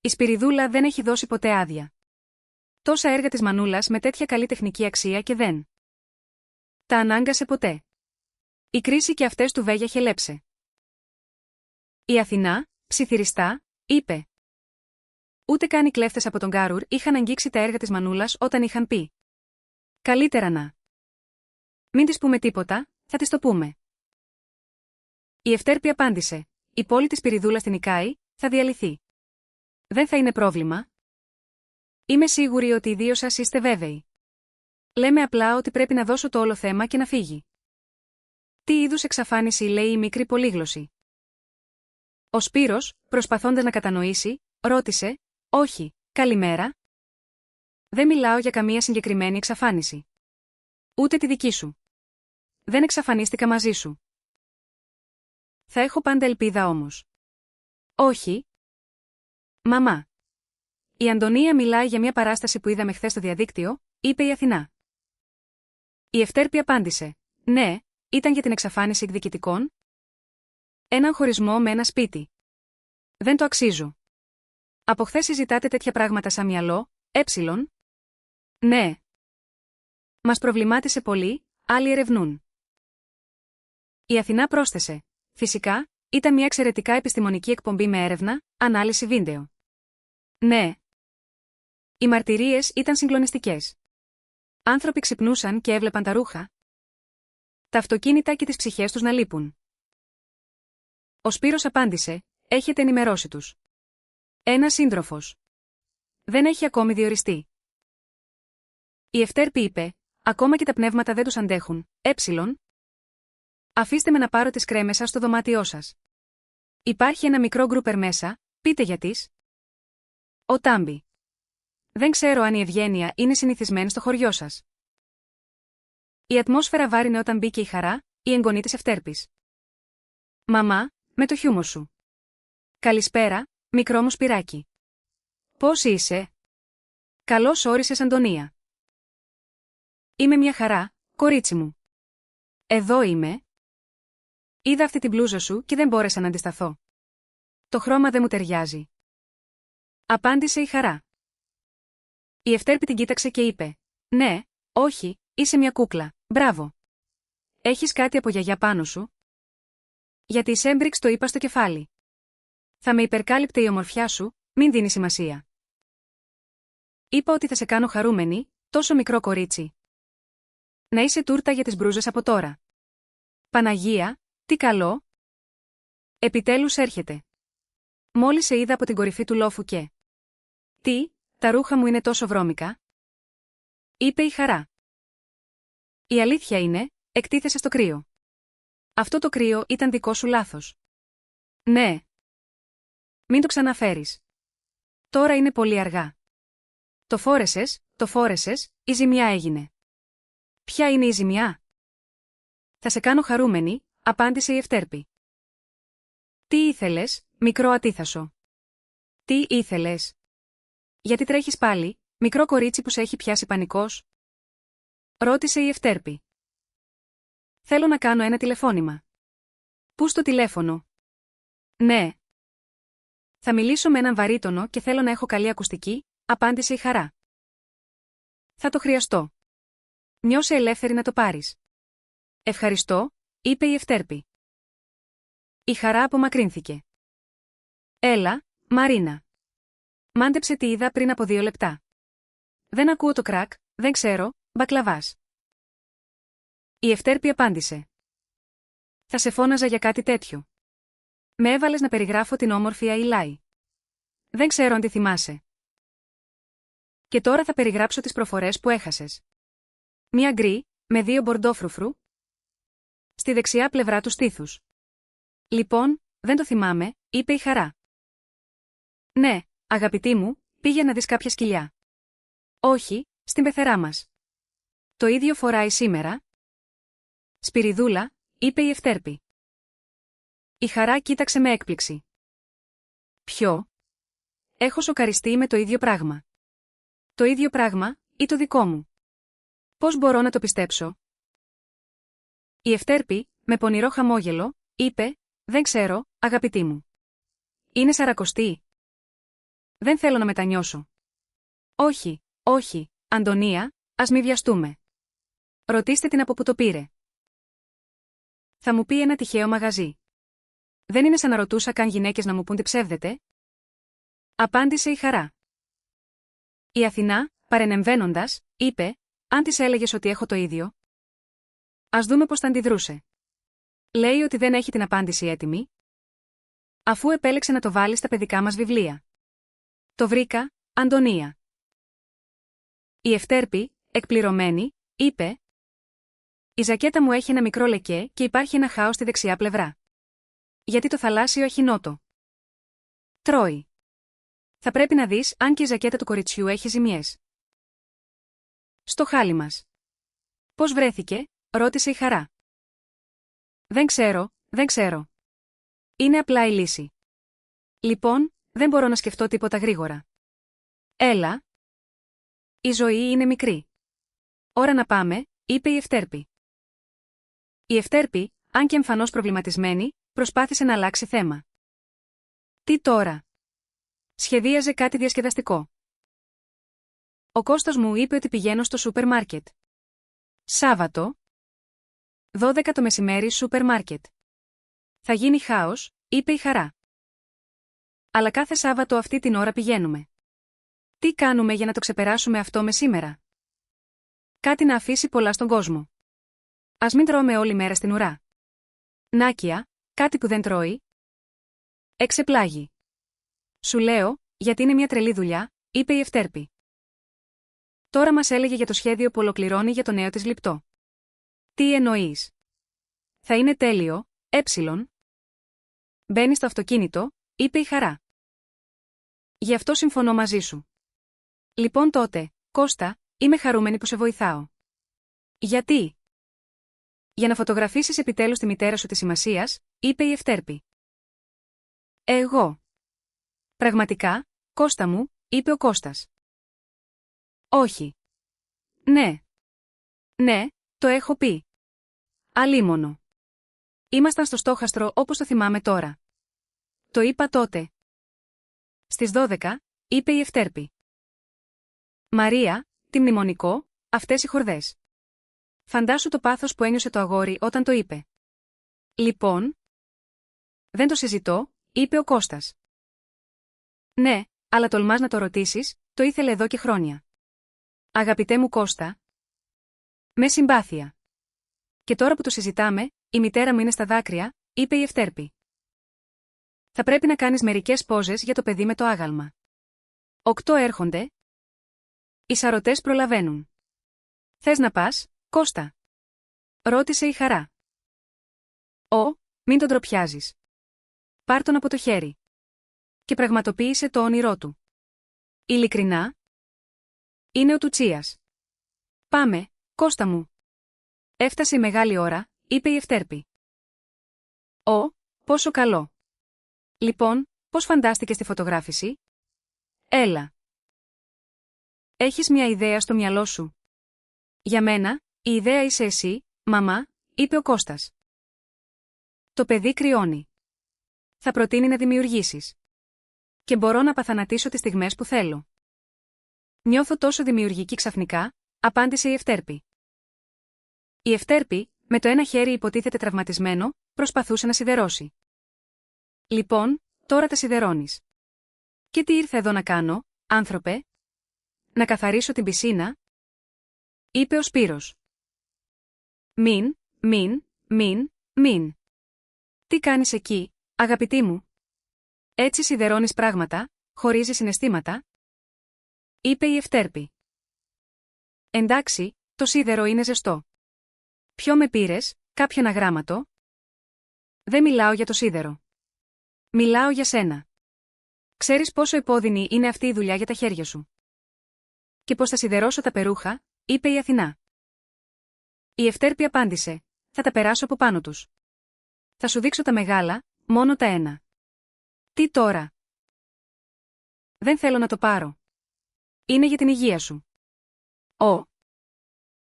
Η Σπυριδούλα δεν έχει δώσει ποτέ άδεια. Τόσα έργα της μανούλας με τέτοια καλή τεχνική αξία και δεν τα ανάγκασε ποτέ. Η κρίση και αυτές του Βέγια χελέψε. Η Αθηνά, ψιθυριστά, είπε. Ούτε καν οι κλέφτες από τον Κάρούρ είχαν αγγίξει τα έργα της μανούλας όταν είχαν πει. Καλύτερα να μην της πούμε τίποτα, θα της το πούμε. Η Ευτέρπη απάντησε. Η πόλη της Σπυριδούλα στην Ικάη θα διαλυθεί. Δεν θα είναι πρόβλημα. Είμαι σίγουρη ότι οι δύο σας είστε βέβαιοι. Λέμε απλά ότι πρέπει να δώσω το όλο θέμα και να φύγει. Τι είδους εξαφάνιση λέει η μικρή πολύγλωση. Ο Σπύρος, προσπαθώντας να κατανοήσει, ρώτησε, όχι, καλημέρα. Δεν μιλάω για καμία συγκεκριμένη εξαφάνιση. Ούτε τη δική σου. Δεν εξαφανίστηκα μαζί σου. Θα έχω πάντα ελπίδα όμως. Όχι. Μαμά. Η Αντωνία μιλάει για μια παράσταση που είδαμε χθες στο διαδίκτυο, είπε η Αθηνά. Η Ευτέρπη απάντησε. Ναι, ήταν για την εξαφάνιση εκδικητικών. Έναν χωρισμό με ένα σπίτι. Δεν το αξίζω. Από χθες συζητάτε τέτοια πράγματα σαν μυαλό, Ναι. Μας προβλημάτισε πολύ, άλλοι ερευνούν. Η Αθηνά πρόσθεσε. Φυσικά, ήταν μια εξαιρετικά επιστημονική εκπομπή με έρευνα, ανάλυση βίντεο. Ναι. Οι μαρτυρίες ήταν συγκλονιστικές. Άνθρωποι ξυπνούσαν και έβλεπαν τα ρούχα, τα αυτοκίνητα και τις ψυχές τους να λείπουν. Ο Σπύρος απάντησε, έχετε ενημερώσει τους. Ένας σύντροφος. Δεν έχει ακόμη διοριστεί. Η Ευτέρπη είπε, ακόμα και τα πνεύματα δεν τους αντέχουν, Αφήστε με να πάρω τις κρέμες σας στο δωμάτιό σας. Υπάρχει ένα μικρό γκρούπερ μέσα, πείτε γιατις. Ο Τάμπι. Δεν ξέρω αν η Ευγένεια είναι συνηθισμένη στο χωριό σας. Η ατμόσφαιρα βάρινε όταν μπήκε η Χαρά, η εγγονή της Ευτέρπης. Μαμά, με το χιούμορ σου. Καλησπέρα, μικρό μου σπυράκι. Πώς είσαι? Καλώς όρισες, Αντωνία. Είμαι μια χαρά, κορίτσι μου. Εδώ είμαι. Είδα αυτή την μπλούζα σου και δεν μπόρεσα να αντισταθώ. Το χρώμα δεν μου ταιριάζει. Απάντησε η Χαρά. Η Ευτέρπη την κοίταξε και είπε. Ναι, όχι, είσαι μια κούκλα, μπράβο. Έχεις κάτι από γιαγιά πάνω σου? Γιατί η Σέμπριξ το είπα στο κεφάλι. Θα με υπερκάλυπτε η ομορφιά σου, μην δίνει σημασία. Είπα ότι θα σε κάνω χαρούμενη, τόσο μικρό κορίτσι. Να είσαι τούρτα για τις μπρούζες από τώρα. Παναγία, τι καλό. Επιτέλους έρχεται. Μόλις σε είδα από την κορυφή του λόφου και... Τι, τα ρούχα μου είναι τόσο βρώμικα? Είπε η Χαρά. Η αλήθεια είναι, εκτίθεσαι στο κρύο. Αυτό το κρύο ήταν δικό σου λάθος. Ναι. Μην το ξαναφέρεις. Τώρα είναι πολύ αργά. Το φόρεσες, η ζημιά έγινε. Ποια είναι η ζημιά? Θα σε κάνω χαρούμενη, απάντησε η Ευτέρπη. Τι ήθελες, μικρό ατίθασο? Τι ήθελες? Γιατί τρέχεις πάλι, μικρό κορίτσι που σε έχει πιάσει πανικός? Ρώτησε η Ευτέρπη. Θέλω να κάνω ένα τηλεφώνημα. Πού στο τηλέφωνο? Ναι. Θα μιλήσω με έναν βαρύτονο και θέλω να έχω καλή ακουστική, απάντησε η Χαρά. Θα το χρειαστώ. Νιώσε ελεύθερη να το πάρεις. Ευχαριστώ, είπε η Ευτέρπη. Η Χαρά απομακρύνθηκε. Έλα, Μαρίνα. Μάντεψε τι είδα πριν από 2 λεπτά. Δεν ακούω το κρακ, δεν ξέρω, μπακλαβάς. Η Ευτέρπη απάντησε. Θα σε φώναζα για κάτι τέτοιο. Με έβαλες να περιγράφω την όμορφη Αηλάη. Δεν ξέρω αν τη θυμάσαι. Και τώρα θα περιγράψω τις προφορές που έχασες. Μια γκρι, με 2 μπορντόφρουφρου, στη δεξιά πλευρά του στήθους. Λοιπόν, δεν το θυμάμαι, είπε η Χαρά. Ναι, αγαπητή μου, πήγε να δεις κάποια σκυλιά. Όχι, στην πεθερά μας. Το ίδιο φοράει σήμερα. Σπυριδούλα, είπε η Ευτέρπη. Η Χαρά κοίταξε με έκπληξη. Ποιο? Έχω σοκαριστεί με το ίδιο πράγμα. Το ίδιο πράγμα, ή το δικό μου? Πώς μπορώ να το πιστέψω? Η Ευτέρπη, με πονηρό χαμόγελο, είπε, δεν ξέρω, αγαπητή μου. Είναι 40. Δεν θέλω να μετανιώσω. Όχι, όχι, Αντωνία, ας μη βιαστούμε. Ρωτήστε την από που το πήρε. Θα μου πει ένα τυχαίο μαγαζί. Δεν είναι σαν να ρωτούσα καν γυναίκες να μου πούν τι ψεύδεται. Απάντησε η Χαρά. Η Αθηνά, παρενεμβαίνοντας, είπε, αν της έλεγες ότι έχω το ίδιο. Ας δούμε πώς θα αντιδρούσε. Λέει ότι δεν έχει την απάντηση έτοιμη. Αφού επέλεξε να το βάλει στα παιδικά μας βιβλία. Το βρήκα, Αντωνία. Η Ευτέρπη, εκπληρωμένη, είπε: η ζακέτα μου έχει ένα μικρό λεκέ και υπάρχει ένα χάος στη δεξιά πλευρά. Γιατί το θαλάσσιο αχινότο. Τρώει. Θα πρέπει να δεις αν και η ζακέτα του κοριτσιού έχει ζημιές. Στο χάλι μας. Πώς βρέθηκε, ρώτησε η Χαρά. Δεν ξέρω. Είναι απλά η λύση. Λοιπόν, δεν μπορώ να σκεφτώ τίποτα γρήγορα. Έλα. Η ζωή είναι μικρή. Ώρα να πάμε, είπε η Ευτέρπη. Η Ευτέρπη, αν και εμφανώς προβληματισμένη, προσπάθησε να αλλάξει θέμα. Τι τώρα? Σχεδίαζε κάτι διασκεδαστικό. Ο Κώστας μου είπε ότι πηγαίνω στο σούπερ μάρκετ. Σάββατο. 12 το μεσημέρι σούπερ μάρκετ. Θα γίνει χάος, είπε η Χαρά. Αλλά κάθε Σάββατο αυτή την ώρα πηγαίνουμε. Τι κάνουμε για να το ξεπεράσουμε αυτό με σήμερα? Κάτι να αφήσει πολλά στον κόσμο. Ας μην τρώμε όλη μέρα στην ουρά. Νάκια, κάτι που δεν τρώει. Εξεπλάγει. Σου λέω, γιατί είναι μια τρελή δουλειά, είπε η Ευτέρπη. Τώρα μας έλεγε για το σχέδιο που ολοκληρώνει για το νέο της λιπτό. Τι εννοείς? Θα είναι τέλειο, Μπαίνει στο αυτοκίνητο, είπε η Χαρά. Γι' αυτό συμφωνώ μαζί σου. Λοιπόν τότε, Κώστα, είμαι χαρούμενη που σε βοηθάω. Γιατί? Για να φωτογραφίσεις επιτέλους τη μητέρα σου της σημασίας, είπε η Ευτέρπη. Εγώ. Πραγματικά, Κώστα μου, είπε ο Κώστας. Όχι. Ναι, το έχω πει. Αλίμονο. Ήμασταν στο στόχαστρο όπως το θυμάμαι τώρα. Το είπα τότε. Στις 12, είπε η Ευτέρπη. Μαρία, τι μνημονικό, αυτές οι χορδές. Φαντάσου το πάθος που ένιωσε το αγόρι όταν το είπε. Λοιπόν. Δεν το συζητώ, είπε ο Κώστας. Ναι, αλλά τολμάς να το ρωτήσεις, το ήθελε εδώ και χρόνια. Αγαπητέ μου Κώστα. Με συμπάθεια. Και τώρα που το συζητάμε, η μητέρα μου είναι στα δάκρυα, είπε η Ευτέρπη. Θα πρέπει να κάνεις μερικές πόζες για το παιδί με το άγαλμα. 8 έρχονται. Οι σαρωτές προλαβαίνουν. Θες να πας, Κώστα? Ρώτησε η Χαρά. Μην τον τροπιάζεις. Πάρ' τον από το χέρι. Και πραγματοποίησε το όνειρό του. Ειλικρινά. Είναι ο Τουτσίας. Πάμε, Κώστα μου. Έφτασε η μεγάλη ώρα, είπε η Ευτέρπη. Πόσο καλό. Λοιπόν, πώς φαντάστηκες τη φωτογράφηση? Έλα. Έχεις μια ιδέα στο μυαλό σου? Για μένα, η ιδέα είσαι εσύ, μαμά, είπε ο Κώστας. Το παιδί κρυώνει. Θα προτείνει να δημιουργήσεις. Και μπορώ να παθανατήσω τις στιγμές που θέλω. Νιώθω τόσο δημιουργική ξαφνικά, απάντησε η Ευτέρπη. Η Ευτέρπη, με το ένα χέρι υποτίθεται τραυματισμένο, προσπαθούσε να σιδερώσει. Λοιπόν, τώρα τα σιδερώνεις. Και τι ήρθε εδώ να κάνω, άνθρωπε? Να καθαρίσω την πισίνα? Είπε ο Σπύρος. Μην. Τι κάνεις εκεί, αγαπητή μου? Έτσι σιδερώνεις πράγματα, χωρίζεις συναισθήματα? Είπε η Ευτέρπη. Εντάξει, το σίδερο είναι ζεστό. Ποιο με πήρες, κάποιον αγράμματο? Δεν μιλάω για το σίδερο. Μιλάω για σένα. Ξέρεις πόσο επώδυνη είναι αυτή η δουλειά για τα χέρια σου. Και πώς θα σιδερώσω τα περούχα, είπε η Αθηνά. Η Ευτέρπη απάντησε, θα τα περάσω από πάνω τους. Θα σου δείξω τα μεγάλα, μόνο τα ένα. Τι τώρα? Δεν θέλω να το πάρω. Είναι για την υγεία σου.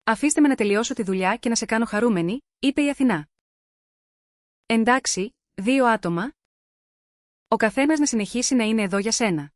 Αφήστε με να τελειώσω τη δουλειά και να σε κάνω χαρούμενη, είπε η Αθηνά. Εντάξει, 2 άτομα. Ο καθένας να συνεχίσει να είναι εδώ για σένα.